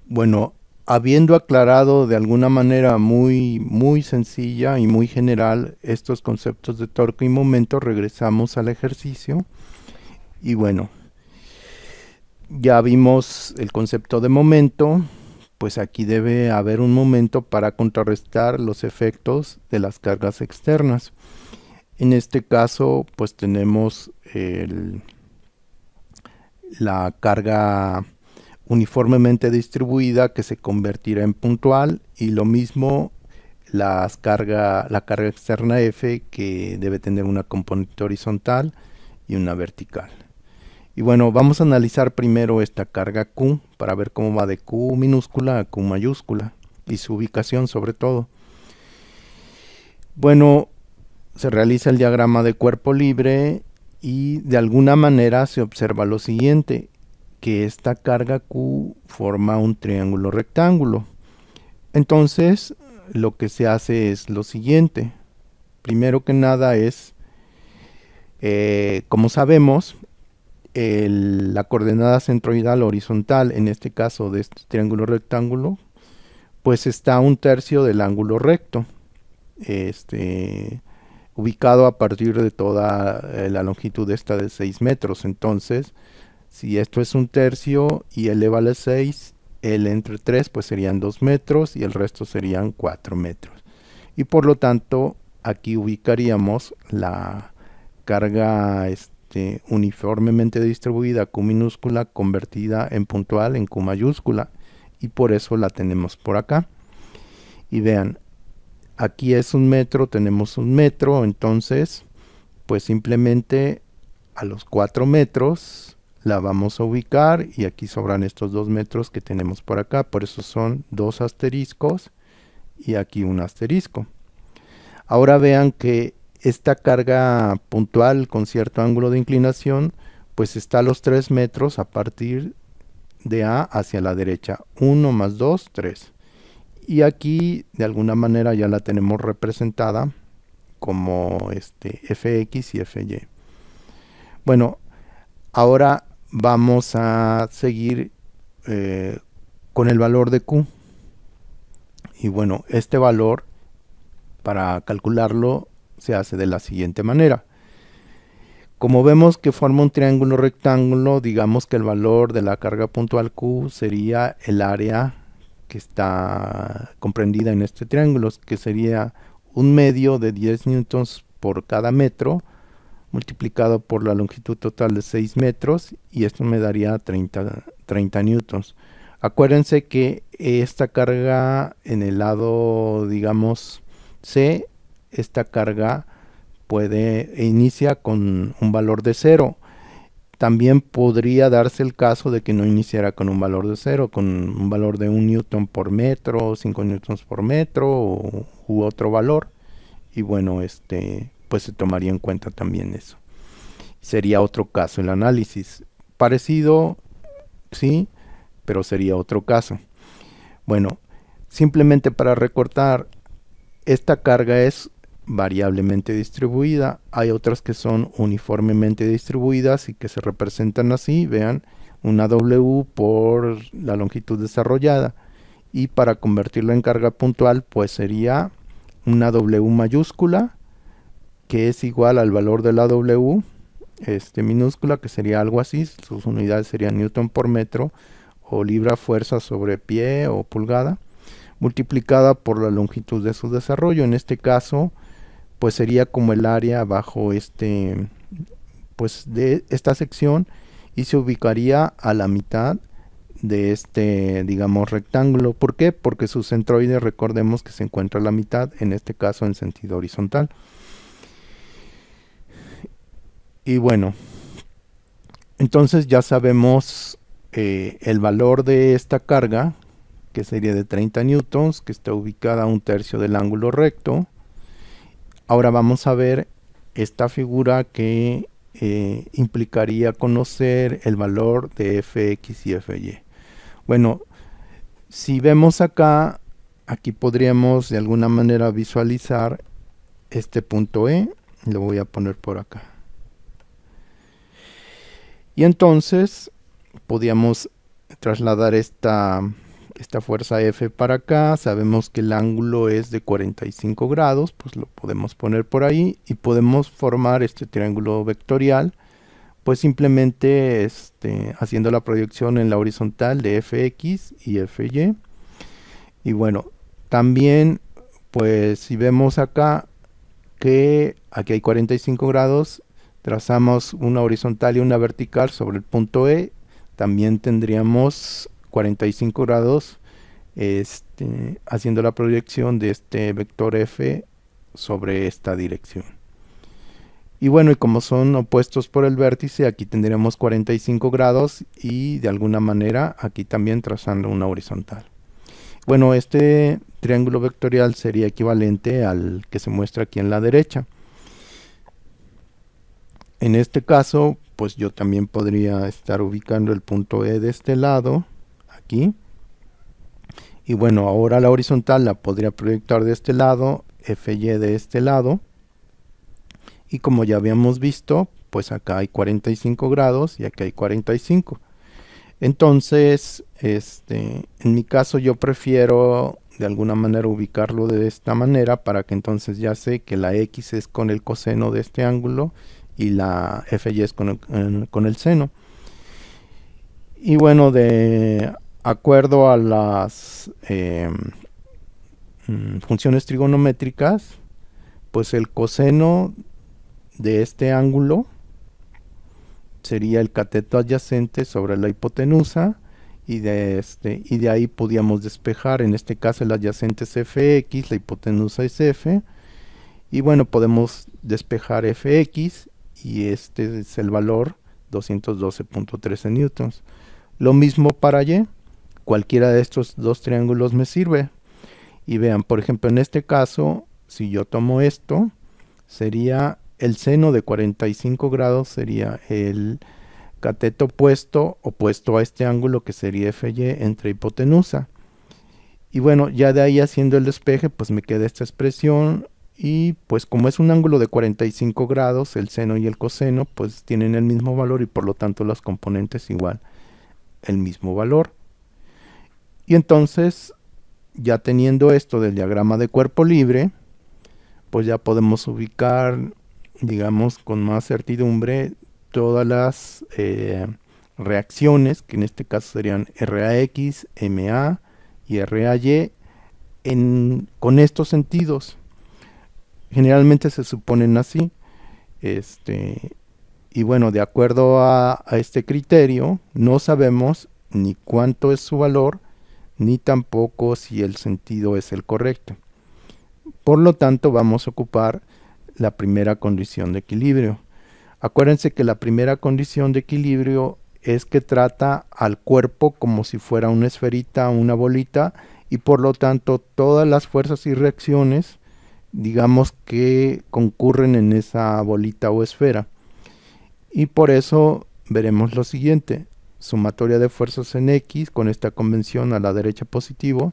Bueno, habiendo aclarado de alguna manera muy sencilla y muy general estos conceptos de torque y momento, regresamos al ejercicio. Y bueno, ya vimos el concepto de momento, pues aquí debe haber un momento para contrarrestar los efectos de las cargas externas. En este caso, pues tenemos la carga uniformemente distribuida que se convertirá en puntual, y lo mismo la carga externa F, que debe tener una componente horizontal y una vertical. Y bueno, vamos a analizar primero esta carga Q para ver cómo va de Q minúscula a Q mayúscula y su ubicación sobre todo. Bueno, se realiza el diagrama de cuerpo libre y de alguna manera se observa lo siguiente, que esta carga Q forma un triángulo rectángulo. Entonces, lo que se hace es lo siguiente. Primero que nada es, como sabemos, la coordenada centroidal horizontal, en este caso de este triángulo rectángulo, pues está a 1/3 del ángulo recto, este, ubicado a partir de toda la longitud esta de 6 metros. Entonces, si esto es 1/3 y L vale 6, L entre 3 pues serían 2 metros y el resto serían 4 metros. Y por lo tanto, aquí ubicaríamos la carga uniformemente distribuida Q minúscula convertida en puntual en Q mayúscula, y por eso la tenemos por acá. Y vean, aquí es 1 metro, tenemos 1 metro, entonces pues simplemente a los 4 metros la vamos a ubicar, y aquí sobran estos 2 metros que tenemos por acá, por eso son 2 asteriscos y aquí un asterisco. Ahora vean que esta carga puntual con cierto ángulo de inclinación pues está a los 3 metros a partir de A hacia la derecha. 1 más 2, 3. Y aquí de alguna manera ya la tenemos representada como Fx y Fy. Bueno, ahora vamos a seguir con el valor de Q. Y bueno, este valor, para calcularlo, se hace de la siguiente manera. Como vemos que forma un triángulo rectángulo, digamos que el valor de la carga puntual Q sería el área que está comprendida en este triángulo, que sería 1/2 de 10 newtons por cada metro, multiplicado por la longitud total de 6 metros, y esto me daría 30 newtons. Acuérdense que esta carga en el lado, digamos, C, esta carga inicia con un valor de 0. También podría darse el caso de que no iniciara con un valor de 0, con un valor de 1 newton por metro, 5 newtons por metro u otro valor. Y bueno, pues se tomaría en cuenta también eso. Sería otro caso el análisis. Parecido, sí, pero sería otro caso. Bueno, simplemente para recortar, esta carga es variablemente distribuida. Hay otras que son uniformemente distribuidas y que se representan así. Vean, una W por la longitud desarrollada. Y para convertirla en carga puntual, pues sería una W mayúscula, que es igual al valor de la W minúscula, que sería algo así. Sus unidades serían newton por metro o libra fuerza sobre pie o pulgada, multiplicada por la longitud de su desarrollo. En este caso, pues sería como el área bajo pues de esta sección, y se ubicaría a la mitad de digamos, rectángulo. ¿Por qué? Porque su centroide, recordemos que se encuentra a la mitad, en este caso en sentido horizontal. Y bueno, entonces ya sabemos el valor de esta carga, que sería de 30 newtons, que está ubicada a 1/3 del ángulo recto. Ahora vamos a ver esta figura que implicaría conocer el valor de Fx y Fy. Bueno, si vemos acá, aquí podríamos de alguna manera visualizar este punto E. Lo voy a poner por acá. Y entonces podríamos trasladar esta fuerza F para acá, sabemos que el ángulo es de 45 grados, pues lo podemos poner por ahí y podemos formar este triángulo vectorial, pues simplemente haciendo la proyección en la horizontal de Fx y Fy. Y bueno, también pues si vemos acá que aquí hay 45 grados, trazamos una horizontal y una vertical sobre el punto E, también tendríamos 45 grados haciendo la proyección de este vector F sobre esta dirección. Y bueno, y como son opuestos por el vértice, aquí tendríamos 45 grados y de alguna manera aquí también trazando una horizontal. Bueno, este triángulo vectorial sería equivalente al que se muestra aquí en la derecha. En este caso, pues yo también podría estar ubicando el punto E de este lado, aquí. Y bueno, ahora la horizontal la podría proyectar de este lado, Fy de este lado. Y como ya habíamos visto, pues acá hay 45 grados y aquí hay 45. Entonces, en mi caso yo prefiero de alguna manera ubicarlo de esta manera para que entonces ya sé que la X es con el coseno de este ángulo y la Fy es con el seno. Y bueno, de acuerdo a las funciones trigonométricas, pues el coseno de este ángulo sería el cateto adyacente sobre la hipotenusa y de ahí podíamos despejar, en este caso el adyacente es Fx, la hipotenusa es F, y bueno, podemos despejar Fx y este es el valor 212.13 newtons. Lo mismo para Y, cualquiera de estos dos triángulos me sirve. Y vean, por ejemplo, en este caso, si yo tomo esto, sería el seno de 45 grados, sería el cateto opuesto a este ángulo que sería Fy entre hipotenusa. Y bueno, ya de ahí haciendo el despeje, pues me queda esta expresión. Y pues como es un ángulo de 45 grados, el seno y el coseno pues tienen el mismo valor y por lo tanto las componentes igual el mismo valor. Y entonces, ya teniendo esto del diagrama de cuerpo libre, pues ya podemos ubicar, digamos, con más certidumbre todas las reacciones, que en este caso serían RAX, MA y RAY, con estos sentidos. Generalmente se suponen así. Y bueno, de acuerdo a este criterio, no sabemos ni cuánto es su valor, ni tampoco si el sentido es el correcto. Por lo tanto, vamos a ocupar la primera condición de equilibrio. Acuérdense que la primera condición de equilibrio es que trata al cuerpo como si fuera una esferita o una bolita, y por lo tanto todas las fuerzas y reacciones, digamos que concurren en esa bolita o esfera. Y por eso veremos lo siguiente: sumatoria de fuerzas en X con esta convención a la derecha positivo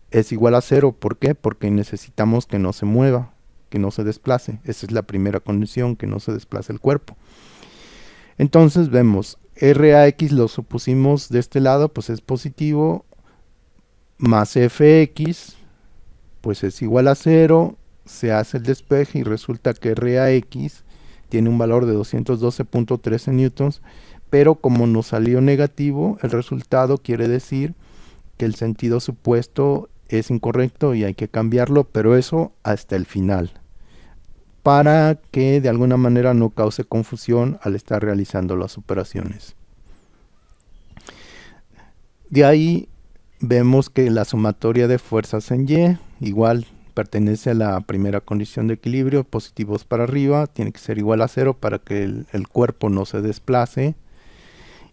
es igual a 0. ¿Por qué? Porque necesitamos que no se mueva, que no se desplace. Esa es la primera condición, que no se desplace el cuerpo. Entonces vemos, RAX lo supusimos de este lado, pues es positivo, más FX, pues es igual a 0, se hace el despeje y resulta que RAX tiene un valor de 212.13 newtons, pero como nos salió negativo, el resultado quiere decir que el sentido supuesto es incorrecto y hay que cambiarlo, pero eso hasta el final, para que de alguna manera no cause confusión al estar realizando las operaciones. De ahí vemos que la sumatoria de fuerzas en Y igual pertenece a la primera condición de equilibrio, positivos para arriba, tiene que ser igual a 0 para que el cuerpo no se desplace.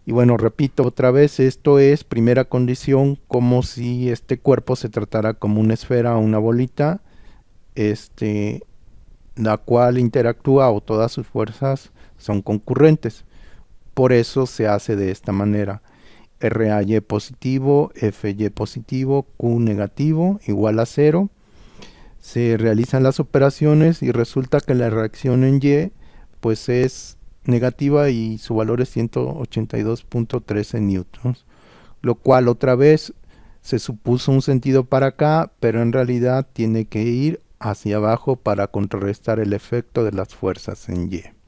Y bueno, repito otra vez, esto es primera condición, como si este cuerpo se tratara como una esfera o una bolita, la cual interactúa o todas sus fuerzas son concurrentes. Por eso se hace de esta manera: RAY positivo, FY positivo, Q negativo, igual a 0. Se realizan las operaciones y resulta que la reacción en Y pues es negativa y su valor es 182.13 newtons, lo cual otra vez Se supuso un sentido para acá, pero en realidad tiene que ir hacia abajo para contrarrestar el efecto de las fuerzas en Y.